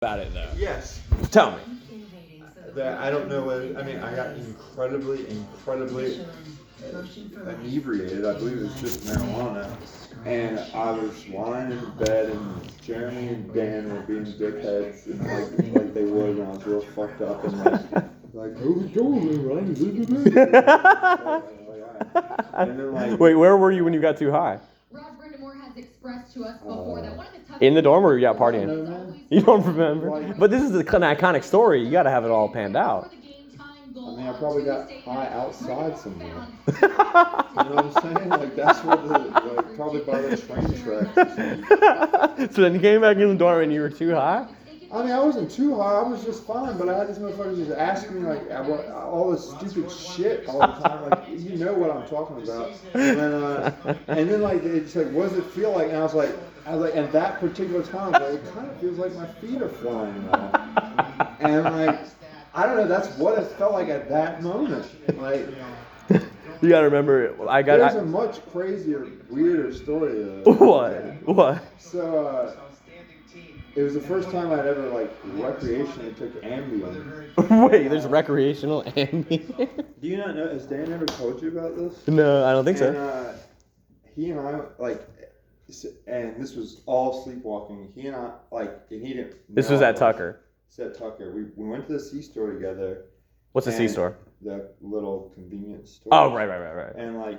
about it though. Yes. Tell me. I don't know what. I mean, I got incredibly inebriated. I believe it was just marijuana. And I was lying in bed, and Jeremy and Dan were being dickheads, and like they would when I was real fucked up, and like who's doing right? And then Wait, where were you when you got too high? Rod Brindamore has expressed to us before that one of the toughest In the dorm or you out I don't partying? know, man. You don't remember? But this is the kind of iconic story. You got to have it all panned out. I mean, I probably got high outside somewhere. You know what I'm saying? Like that's where probably by the train tracks or something. So then you came back in the dorm and you were too high? I mean, I wasn't too high. I was just fine, but I had these motherfuckers just asking me like all this stupid shit all the time. Like, you know what I'm talking about. And then like it's like, what does it feel like? And I was like, at that particular time, I was like, it kind of feels like my feet are flying now. And like, I don't know. That's what it felt like at that moment. Like, You got to remember, there's a much crazier, weirder story. What? So. It was the first time I'd ever recreationally took Ambien. Wait, there's recreational Ambien? Do you not know? Has Dan ever told you about this? No, I don't think so. And he and I and this was all sleepwalking. He and I and he didn't. This was at Tucker. It's at Tucker. We went to the C-store together. What's the C-store? The little convenience store. Oh, right. And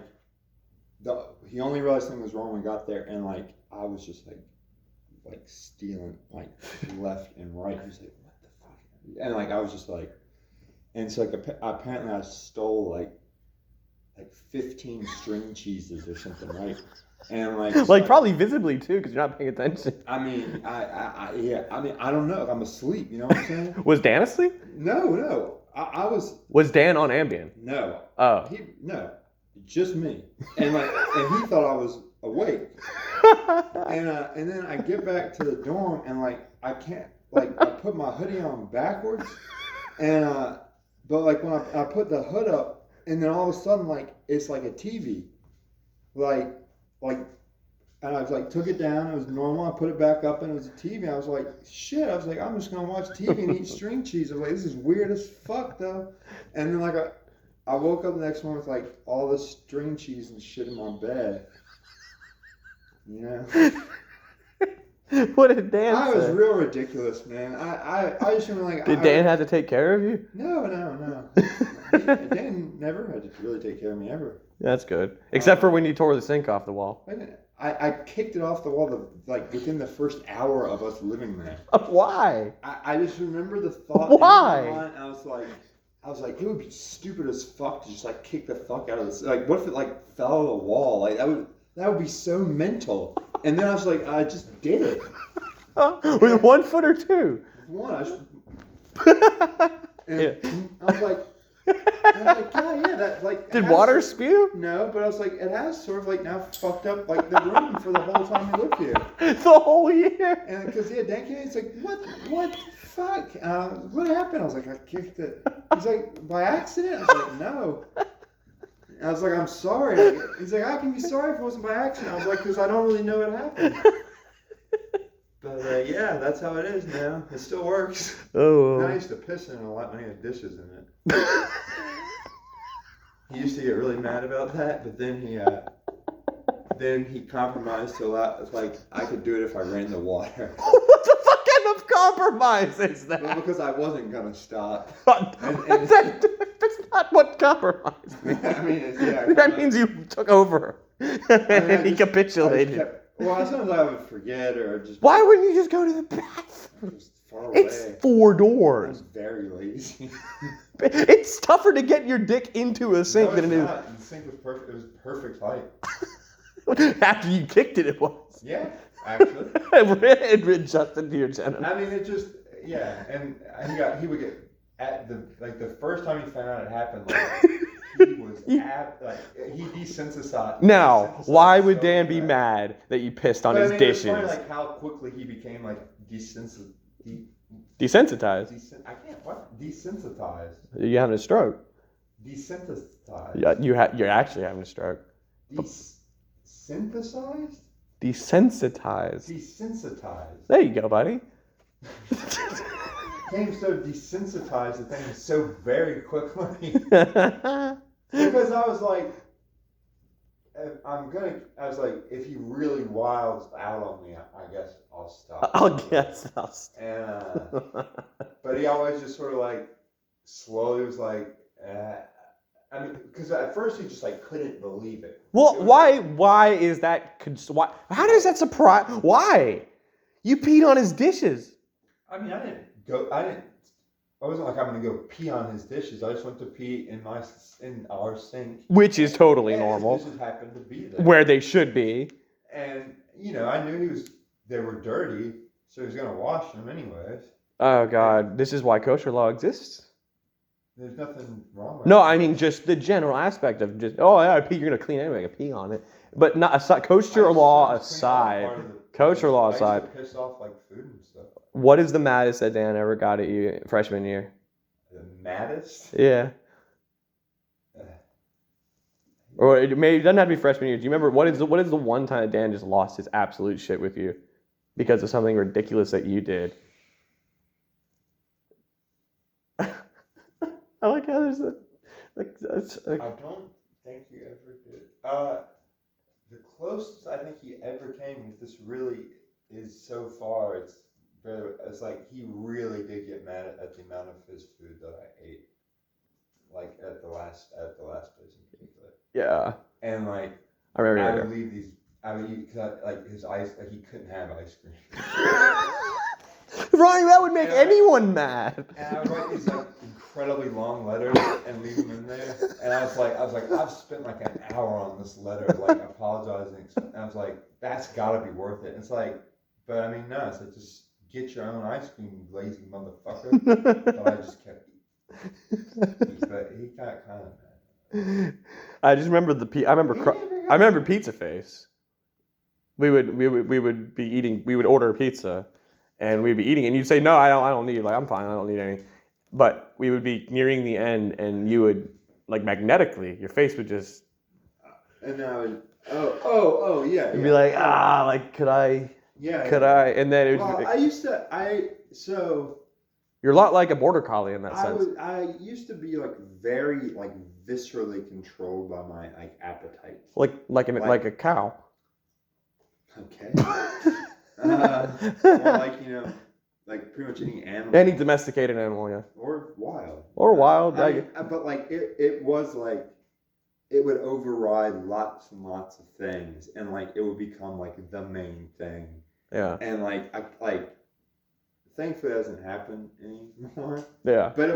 he only realized something was wrong when we got there, and I was just stealing left and right. He was like, what the fuck? And I was just and so apparently I stole 15 string cheeses or something, right? And probably visibly too, because you're not paying attention. I mean, I don't know. I'm asleep. You know what I'm saying? Was Dan asleep? No. I was. Was Dan on Ambien? No. Oh. No. Just me. And and he thought I was awake. And then I get back to the dorm and I can't I put my hoodie on backwards, and but when I put the hood up, and then all of a sudden it's like a TV, and I was took it down. It was normal. I put it back up and it was a TV. I was like, shit. I was like, I'm just gonna watch TV and eat string cheese. I was like, this is weird as fuck though. And then I woke up the next morning with all this string cheese and shit in my bed. You know? What did Dan say? I was real ridiculous, man. I just remember Did Dan have to take care of you? No. Dan never had to really take care of me ever. That's good. Except for when you tore the sink off the wall. I kicked it off the wall within the first hour of us living there. Why? I just remember the thought. Why? In my mind, I was like, it would be stupid as fuck to just kick the fuck out of this. What if it fell out of the wall? That would be so mental. And then I was like, I just did it. With 1 foot or two? One. Yeah. I was like, yeah, that Did water spew? No, but I was like, it has sort of now fucked up the room for the whole time we lived here. The whole year? And because Dan came in, he's like, what the fuck? What happened? I was like, I kicked it. He's like, by accident? I was like, no. I was like, I'm sorry. He's like, I can be sorry if it wasn't by accident. I was like, because I don't really know what happened. But yeah, that's how it is now. It still works. Oh. And I used to piss in it a lot when he had dishes in it. He used to get really mad about that, but then he compromised to allow, I could do it if I ran the water. What the fuck kind of compromise is that? Well, because I wasn't gonna stop. That's not what compromise means. I mean, That means you took over and he capitulated. Sometimes I would forget or just. Why wouldn't you just go to the bathroom? Far away. It's 4 I doors. was very lazy. It's tougher to get your dick into a sink than it is. The sink was perfect. It was perfect height. After you kicked it, it was. Yeah, actually. It adjusted to your genital. I mean, it just and he would get at the first time he found out it happened. He was he desensitized. Now, why would Dan be mad that you pissed on his dishes? It's funny, how quickly he became desensitized. Desensitized. I can't. What? Desensitized. You're having a stroke. Desensitized. Yeah, you're actually having a stroke. Synthesized? Desensitized. Desensitized. There you go, buddy. became so desensitized to things so very quickly. Because I was like, I was like, if he really wilds out on me, I guess I'll stop. I'll guess I'll stop. And, but he always just sort of like, slowly was like, I mean, because at first he just like couldn't believe it. Well, It was why? like- Why is that? Why? How does that surprise? Why? You peed on his dishes. I mean, I wasn't like I'm gonna go pee on his dishes. I just went to pee in our sink. Which is totally And normal. His dishes happened to be there. Where they should be. And I knew they were dirty, so he was gonna wash them anyways. Oh God, this is why kosher law exists. There's nothing wrong with No, it. I mean just the general aspect of just yeah, pee. You're gonna clean anyway. I pee on it, but not aside. Kosher law aside. Kosher law aside. I used to piss off like food and stuff. What is the maddest that Dan ever got at you freshman year? The maddest? Yeah. Or it doesn't have to be freshman year. Do you remember what is the one time that Dan just lost his absolute shit with you because of something ridiculous that you did? I like how there's a I don't think he ever did. The closest I think he ever came, if this really is so far, it's like he really did get mad at the amount of his food that I ate, like at the last place in particular. yeah. And like I I remember. would leave these. I would eat like his ice. Like he couldn't have ice cream. Ronnie, that would make Yeah. anyone mad. And I would write these like incredibly long letters and leave them in there. And I was like, I've spent like an hour on this letter, like apologizing. And I was like, that's got to be worth it. And it's like, but I mean, no, it's like just get your own ice cream, you lazy motherfucker. But I just kept eating. But he got kind of mad. I just remember I remember Pizza Face. We would be eating. We would order a pizza, and we'd be eating, and you'd say, "No, I don't need. Like, I'm fine. I don't need any." But we would be nearing the end, and you would like magnetically, your face would just. And then I would, yeah. You'd be like, like could I? Yeah. Could I? And then it would. Well, so. You're a lot like a border collie in that sense. I used to be like very like viscerally controlled by my like appetite. Like a cow. Okay. Or like like pretty much any animal. Any domesticated animal, yeah. Or wild. Or wild. But like it was like it would override lots and lots of things, and like it would become like the main thing. Yeah. And like thankfully it doesn't happen anymore. Yeah. But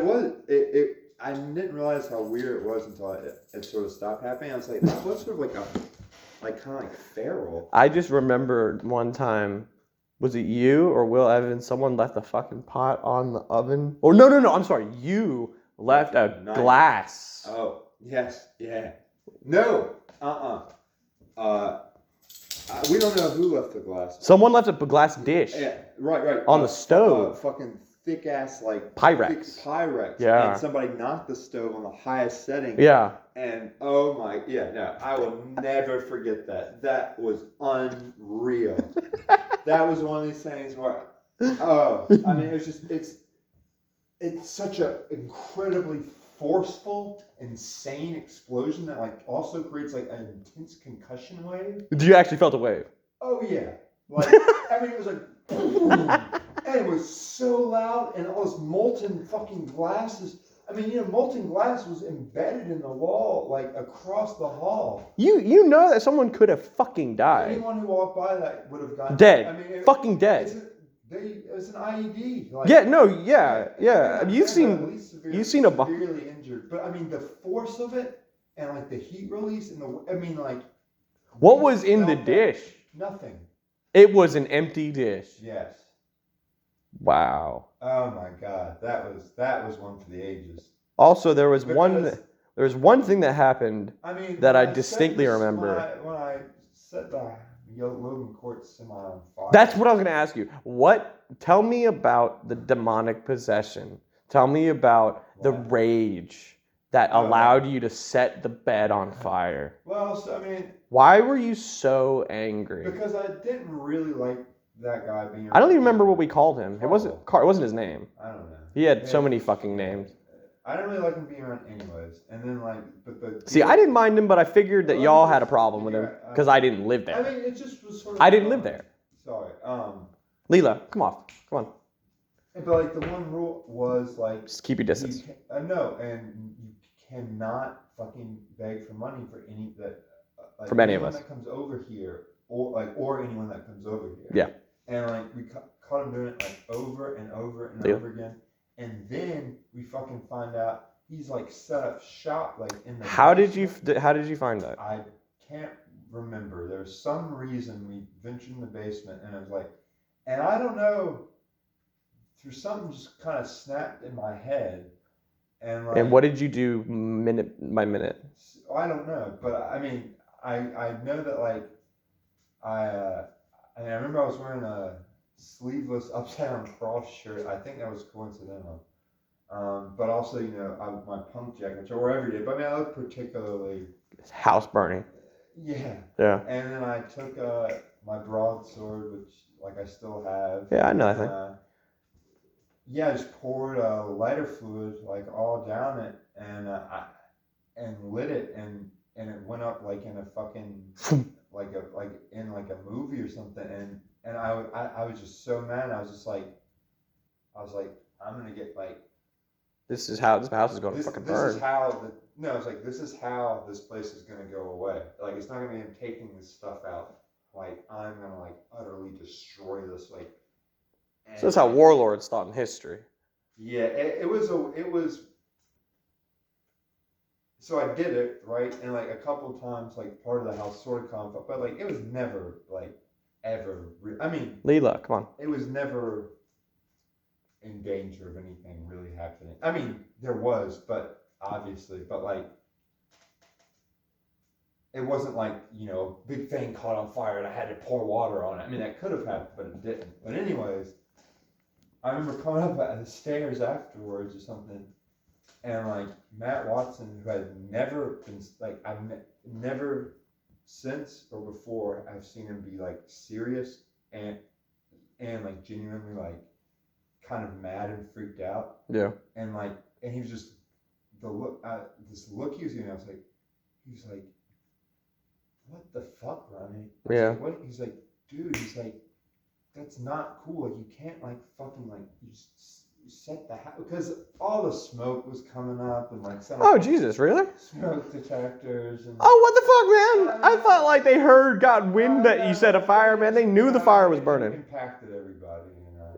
I didn't realize how weird it was until it sort of stopped happening. I was like, that was sort of like kind of like feral. I just remember one time, was it you or Will Evans? Someone left a fucking pot on the oven. Or no, I'm sorry. You left a Nice. glass. Oh, yes, yeah. No, we don't know who left the glass. Someone left a glass dish. Yeah, right. On the stove. Fucking thick ass like Pyrex. thick Pyrex. Yeah. And somebody knocked the stove on the highest setting. Yeah. And I will never forget that. That was unreal. That was one of these things where, I mean, it's such a incredibly forceful, insane explosion that like also creates like an intense concussion wave. You actually felt a wave. Oh yeah, like I mean it was like boom, and it was so loud, and all this molten fucking glass is. I mean, molten glass was embedded in the wall, like across the hall. You know that someone could have fucking died. Anyone who walked by that would have gotten Dead. I mean, Fucking dead. It was an IED. Like, Yeah. No. Yeah. Yeah. at You've least seen a severely injured, but I mean the force of it and like the heat release and What we was in the felt that- dish? Nothing. It was an empty dish. Yes. Wow. Oh my God, that was one for the ages. Also, there was Because- one thing that happened. I mean, That I when said distinctly this- remember. when I said the Logan Court semi on fire. That's what I was going to ask you. Tell me about the demonic possession. Tell me about the What? rage that Oh. allowed you to set the bed on fire. Well, so, I mean, Why were you so angry? because I didn't really like that guy being. I don't even remember what we called him. It wasn't his name. I don't know. He had so many fucking names. I didn't really like him being around anyways. And then but See, I didn't mind him, but I figured that y'all had a problem with him because I didn't live I there. mean, it just was sort of. I didn't live there. Sorry. Leela, come on, But like the one rule was like. just keep your distance. No, and you cannot fucking beg for money for any that. Like, From any of anyone us. that comes over here, or anyone that comes over here. Yeah. And like we caught him doing it like over and over and Yeah. over again, and then we fucking find out he's like set up shop like in the. How did you basement. find that? I can't remember. There's some reason we ventured in the basement, and I was like, and I don't know. Through something just kind of snapped in my head, and like. And what did you do minute by minute? I don't know, but I mean, I know that like I remember I was wearing a sleeveless upside down cross shirt. I think that was coincidental. But also, my punk jacket, which I wore every day. But I mean, I look particularly. House burning. Yeah. Yeah. And then I took my broadsword, which like I still have. Yeah, I know that thing. Yeah, I just poured lighter fluid like all down it, and lit it, and it went up like in a fucking like in a movie or something, and I was just so mad. I was like I'm gonna get like. This house is going to fucking burn. This is how it's like this is how this place is gonna go away. Like it's not gonna be him taking this stuff out. Like I'm gonna like utterly destroy this like. So that's how warlords thought in history. Yeah, it was. So I did it right, and like a couple of times, like part of the house sort of caught up, but like it was never like ever. I mean, Leela, come on. it was never in danger of anything really happening. I mean, there was, but obviously, but like it wasn't like big thing caught on fire and I had to pour water on it. I mean, that could have happened, but it didn't. But anyways. I remember coming up the stairs afterwards or something, and like Matt Watson, who had never been like never since or before I've seen him be like serious and like genuinely like kind of mad and freaked out. Yeah. And he was just this look he was giving. He was like, "What the fuck, Ronnie?" Yeah. Like, what? He's like, "Dude," he's like. That's not cool. Like you can't like fucking like you set the house because all the smoke was coming up and like some Oh Jesus, really? smoke detectors and Oh, what the fuck, man? I thought like they got wind that you set a fire, man. They knew the fire was burning. It impacted everybody,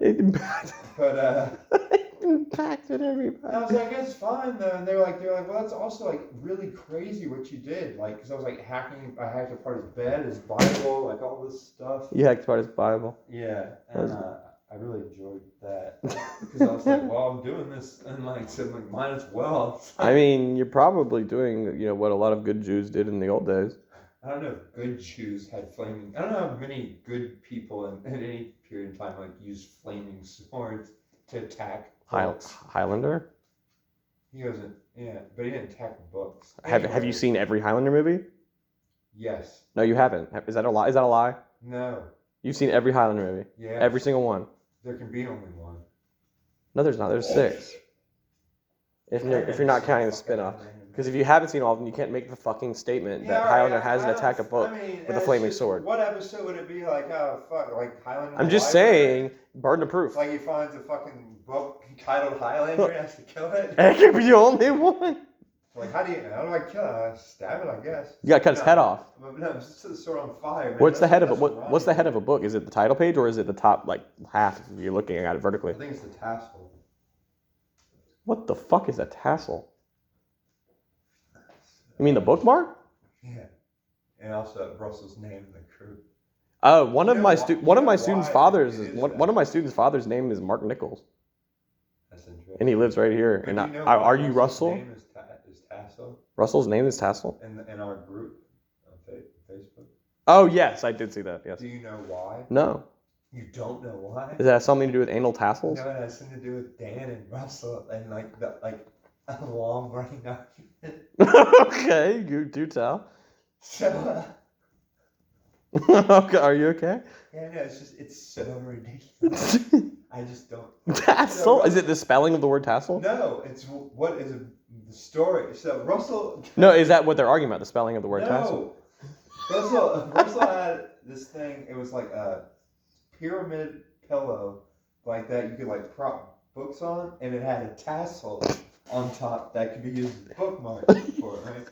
It impacted. But It impacted and I everybody. was like, it's fine though. And they're like, well, that's also like really crazy what you did. Like, because I was like I hacked apart his bed, his Bible, like all this stuff. You hacked part of his Bible. Yeah, and I really enjoyed that because I was like, well, I'm doing this, and like, so like, might as well. I mean, you're probably doing what a lot of good Jews did in the old days. I don't know if good Jews had flaming. I don't know how many good people in any period of time like used flaming swords to attack books. Highlander? He wasn't. Yeah, but he didn't attack books. Have you Anyway, seen every Highlander movie? Yes. No, you haven't. Is that a lie? Is that a lie? No. You've seen every Highlander movie. Yeah. Every single one. There can be only one. No, there's not. There's 6. If you're not counting the spin-off. Because if you haven't seen all of them, you can't make the fucking statement that Highlander hasn't attacked a book with a flaming sword. What episode would it be like? Oh fuck! Like Highlander. I'm just saying, burden of proof. Like he finds a fucking book titled Highlander and has to kill it. It could be the only one. Like how do I kill it? I stab it, I guess. You gotta cut its head off. But no, it's just sort of on fire. Man. What's the head of it? That's What's the head of a book? Is it the title page or is it the top like half if you're looking at it vertically? I think it's the tassel. What the fuck is a tassel? You mean the bookmark? Yeah. And also Russell's name in the crew. Oh, one of my students' why fathers it is one of my students' father's name is Mark Nichols, That's interesting. and he lives right here. But And do you know are why you Russell's Russell? Name is Tassel Russell's name is Tassel. in our group on Facebook. Oh yes, I did see that. Yes. Do you know why? No. You don't know why? Does that have something to do with anal tassels? No, it has something to do with Dan and Russell and like a long running argument. Okay, you do tell. So Okay, are you okay? Yeah, no, it's so ridiculous. I just don't. Tassel? Is it the spelling of the word tassel? No, it's what is the story. So Russell. No, is that what they're arguing about? The spelling of the word tassel? No. Russell had this thing. It was like a pyramid pillow, like that you could like prop books on, and it had a tassel on top that could be used as a bookmark for it, right?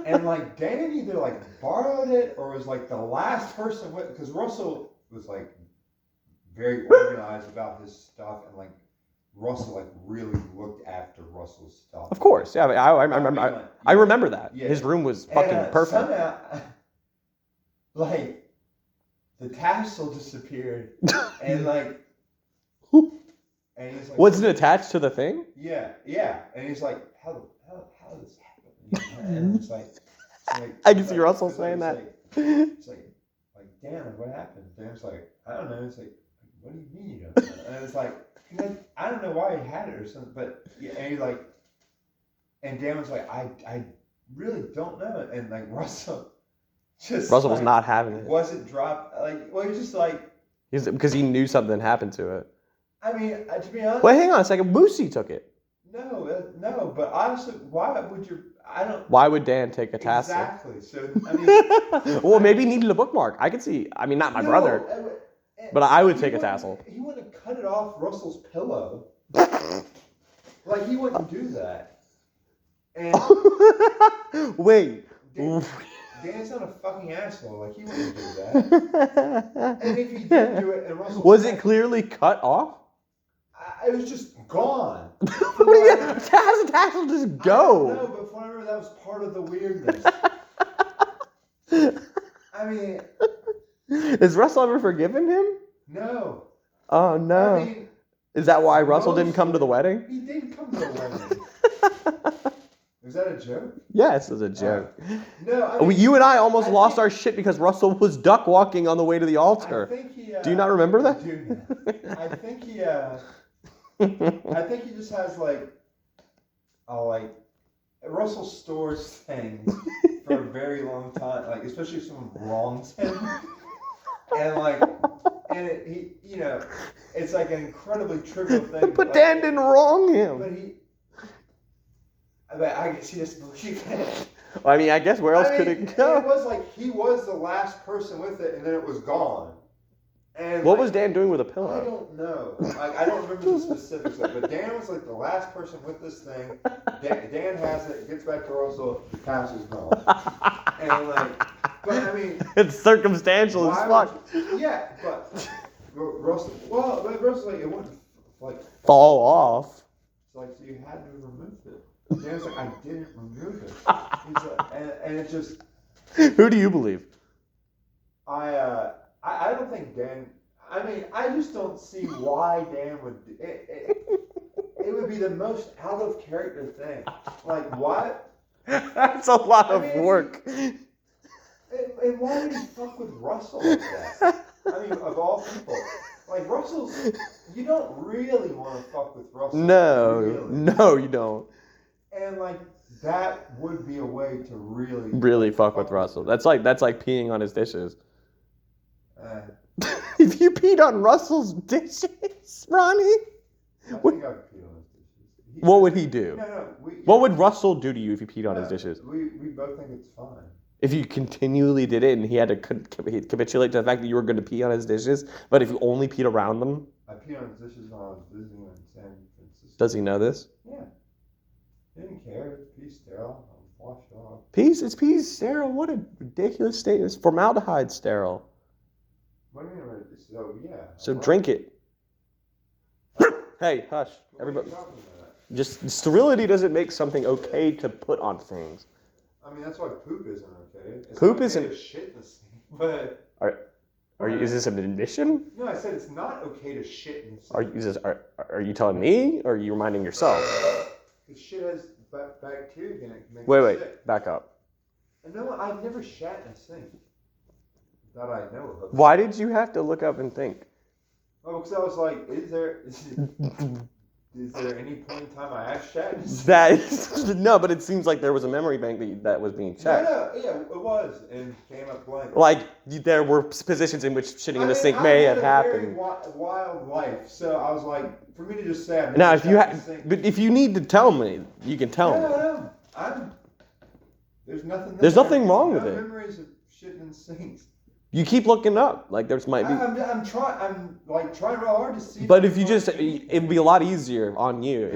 And like Dan either like borrowed it or was like the last person with, because Russell was like very organized about his stuff, and like Russell like really looked after Russell's stuff. Of course, yeah. I remember that. Yeah. His room was fucking perfect. Somehow, like the tassel disappeared, and like, and he's like, Was it attached to the thing? Yeah, and he's like, how did this happen? And it's like I can see Russell saying that. It's like, damn, what happened? Dan's like, I don't know. It's like, what do you mean you don't know? And it's like, I don't know why he had it or something, but yeah, and he's like, and Dan was like, I really don't know. And like Russell was like, not having it. Wasn't dropped. Like, well, he's just like, Because he knew something happened to it. I mean, to be honest. Wait, hang on a second. Boosie took it. No, but honestly, why would you? I don't. Why would Dan take a tassel? Exactly. So I mean. Well, maybe he needed a bookmark. I could see. I mean, not my brother, but I would take a tassel. He wouldn't cut it off Russell's pillow. Like he wouldn't do that. And Wait. Dan's not a fucking asshole. Like he wouldn't do that. And if he did do it, and Russell Was it clearly cut off? It was just gone. Tassel just go. No, but whatever, that was part of the weirdness. I mean, has Russell ever forgiven him? no. Oh no. I mean, is that why Russell didn't come to the wedding? He did come to the wedding. Was that a joke? Yes, it's a joke. No, I mean, You and I almost lost our shit because Russell was duck walking on the way to the altar. I think he, Do you not remember that? I think he. I think he just has like Russell stores things for a very long time, like especially if someone wrongs him, and he, it's like an incredibly trivial thing. But Dan didn't wrong him. But I guess he doesn't believe it. Well, I mean, I guess where else could it go? It was like he was the last person with it, and then it was gone. And what was Dan doing with a pillow? I don't know. I don't remember the specifics of it, but Dan was like the last person with this thing. Dan has it, gets back to Russell, the pass is gone. And but I mean, it's circumstantial as fuck. Yeah, but Russell, but Russell, it wouldn't fall off. It's like, so you had to remove it. Dan's like, I didn't remove it. He's like, and it just. Who do you believe? I don't think Dan. I mean, I just don't see why Dan would. It would be the most out of character thing. Like what? That's a lot of work. And why would he fuck with Russell like that? I mean, of all people, like Russell's. You don't really want to fuck with Russell. No, you don't. And like that would be a way to really fuck with Russell. That's like peeing on his dishes. If you peed on Russell's dishes, Ronnie, I think I'd pee on his dishes. What would he do? No. What would Russell do to you if you peed on his dishes? We both think it's fine. If you continually did it and he had to capitulate to the fact that you were going to pee on his dishes, but if you only peed around them? I peed on his dishes when I was visiting in San Francisco. Does he know this? Yeah. He didn't care. Pee's sterile. I'll wash it off. It's pee's sterile. What a ridiculous statement. It's formaldehyde sterile. What do you mean? So, yeah. So drink it. Hey, hush. Everybody. Just sterility doesn't make something okay to put on things. I mean, that's why poop isn't okay. It's poop okay isn't. To shit in the sink, but. Is this an admission? No, I said it's not okay to shit in the sink. Are you telling me, or are you reminding yourself? Because shit has bacteria in it. Wait, back up. No, I've never shat in a sink. That I know of. Why did you have to look up and think? Oh, because I was like, Is there any point in time I asked Shatner? That no, but it seems like there was a memory bank that was being checked. Yeah, it was, and came up blank. Like there were positions in which shitting in the sink may have happened. I had a very wild life, so I was like, for me to just say. Now, if you need to tell me, you can tell me. No. There's nothing. There's nothing wrong with it. Memories of shitting in sinks. You keep looking up, like there might be. I'm trying real hard to see. But if you just, it'd be a lot easier on you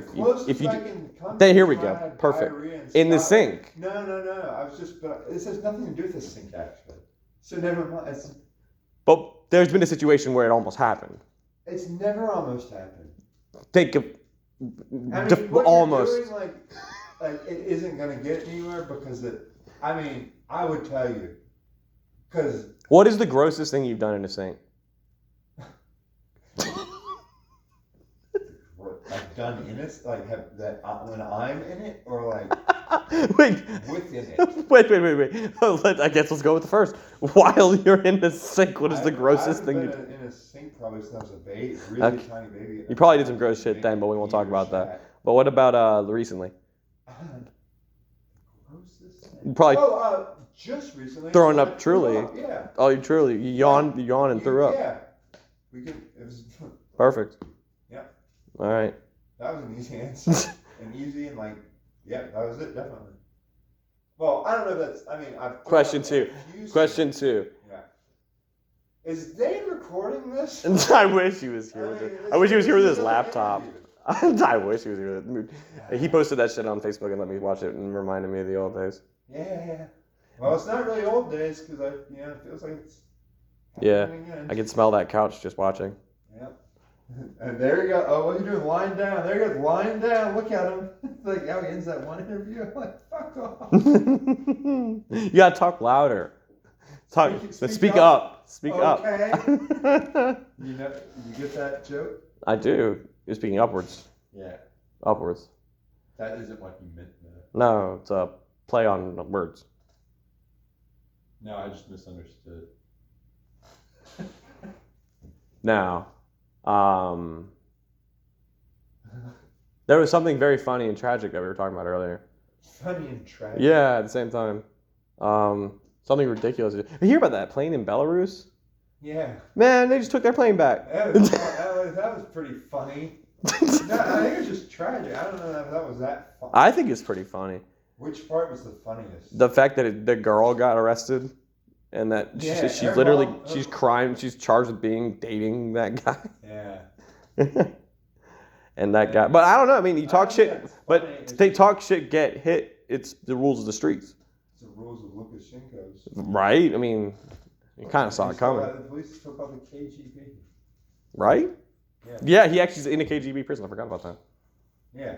if you. Then here we go. Perfect. In the sink. No. I was just. But this has nothing to do with the sink actually. So never mind. But there's been a situation where it almost happened. It's never almost happened. Think of. What Almost. You're doing, like it isn't gonna get anywhere because I would tell you. Because. What is the grossest thing you've done in a sink? What I've done in it, like have that when I'm in it, or like Wait. within it. Wait. I guess let's go with the first. While you're in the sink, what is the grossest thing you in a sink probably since I was a baby, really Okay. tiny baby. You probably did some gross shit then, but we won't talk about that. But what about recently? Grossest thing? You probably just recently. throwing I up threw truly. up, yeah. Oh, you truly you yawned and threw up. Yeah. We could. It was. Perfect. Yep. All right. That was an easy answer. Yeah, that was it, definitely. Well, I don't know if that's. I've. Question two. Yeah. Is Dave recording this? I wish he was here with it. I wish he was here with his this is laptop. an I wish he was here with it. He posted that shit on Facebook and let me watch it and reminded me of the old days. Yeah. Well, it's not really old days because it feels like it's. Yeah, happening again. I can smell that couch just watching. Yep. And there you go. Oh, what are you doing? Lying down. There he goes, lying down. Look at him. It's like how he ends that one interview. I'm like, fuck off. You gotta talk louder. Speak up. Speak up. Okay. You get that joke? I do. You're speaking upwards. Yeah. Upwards. That isn't what you meant. No, it's a play on words. No, I just misunderstood. Now, there was something very funny and tragic that we were talking about earlier. Funny and tragic. Yeah, at the same time. Something ridiculous. You hear about that plane in Belarus? Yeah. Man, they just took their plane back. That was pretty funny. No, I think it was just tragic. I don't know if that was that funny. I think it's pretty funny. Which part was the funniest? The fact that the girl got arrested and that Yeah, she's her literally, mom- she's crying, she's charged with dating that guy. Yeah. And that guy. But I don't know. I mean, you talk I shit, think that's but funny. It's they just- talk shit, get hit. It's the rules of the streets. It's the rules of Lukashenko's. Right? I mean, you kind of saw it coming. The police still called the KGB. Right? Yeah. Yeah, he actually is in a KGB prison. I forgot about that. Yeah.